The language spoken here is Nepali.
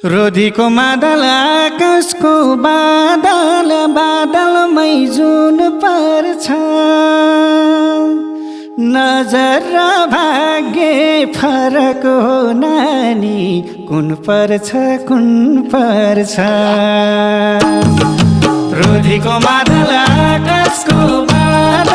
रोधीको मादल आकाशको बादल बादलमै जुन पर्छ नजर र भाग्य फरक हो नानी कुन पर्छ रोधीको मादल आकाशको बादल